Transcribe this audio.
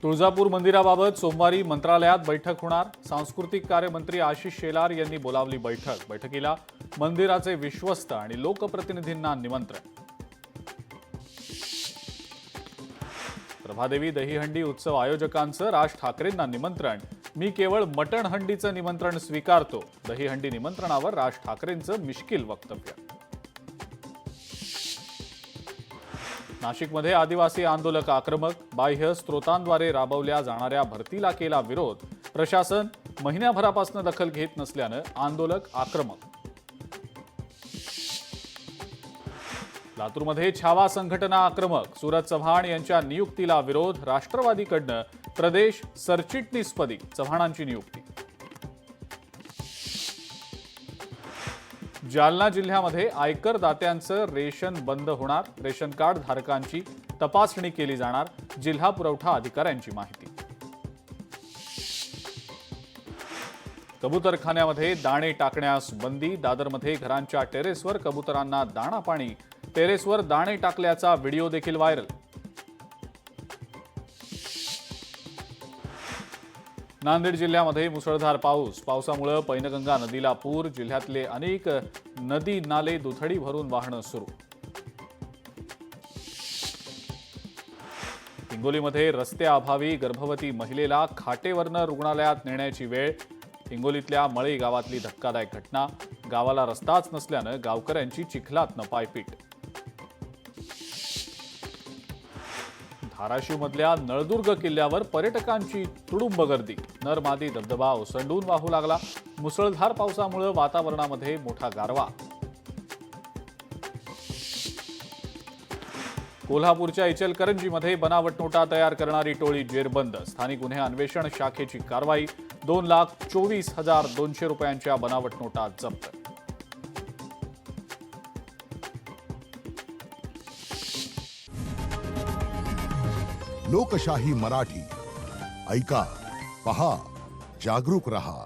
तुळजापूर मंदिराबाबत सोमवारी मंत्रालयात बैठक होणार। सांस्कृतिक कार्य मंत्री आशिष शेलार यांनी बोलावली बैठक। बैठकीला मंदिराचे विश्वस्त आणि लोकप्रतिनिधींना निमंत्रण। प्रभादेवी दहीहंडी उत्सव आयोजकांचं राज ठाकरेंना निमंत्रण। मी केवळ मटण हंडीचं निमंत्रण स्वीकारतो। दहीहंडी निमंत्रणावर राज ठाकरेंचं मिश्किल वक्तव्य। नाशिकमध्ये आदिवासी आंदोलक आक्रमक। बाह्य स्रोतांद्वारे राबवल्या जाणाऱ्या भरतीला केला विरोध। प्रशासन महिन्याभरापासून दखल घेत नसल्यानं आंदोलक आक्रमक। लातूरमध्ये छावा संघटना आक्रमक। सूरज चव्हाण यांच्या नियुक्तीला विरोध। राष्ट्रवादीकडनं प्रदेश सरचिटणीसपदी चव्हाणांची नियुक्ती। जालना जिल्ह्यामध्ये आयकर दात्यांचं रेशन बंद होणार। रेशन कार्ड धारकांची तपासणी केली जाणार। जिल्हा पुरवठा अधिकाऱ्यांची माहिती। कबूतरखान्यामध्ये दाणे टाकण्यास बंदी। दादरमध्ये घरांच्या टेरेसवर कबुतरांना दाणा पाणी। टेरेसवर दाणे टाकल्याचा व्हिडिओ देखील व्हायरल। नांदेड जिल्ह्यामध्ये मुसळधार पाऊस। पावसामुळे पैनगंगा नदीला पूर। जिल्ह्यातले अनेक नदी नाले दुथडी भरून वाहणं सुरू। हिंगोलीमध्ये रस्त्याअभावी गर्भवती महिलेला खाटेवरनं रुग्णालयात नेण्याची वेळ। हिंगोलीतल्या मळी गावातली धक्कादायक घटना। गावाला रस्ताच नसल्यानं गावकऱ्यांची चिखलातनं पायपीट। धाराशिवमधल्या नळदुर्ग किल्ल्यावर पर्यटकांची तुडुंब गर्दी। नरमादी धबधबा ओसंडून वाहू लागला। मुसळधार पावसामुळे वातावरणामध्ये मोठा गारवा। कोल्हापूरच्या इचलकरंजीमध्ये बनावट नोटा तयार करणारी टोळी जेरबंद। स्थानिक गुन्हे अन्वेषण शाखेची कारवाई। 2,24,200 रुपयांच्या बनावट नोटा जप्त। लोकशाही मराठी ऐका, पहा, जागरूक रहा।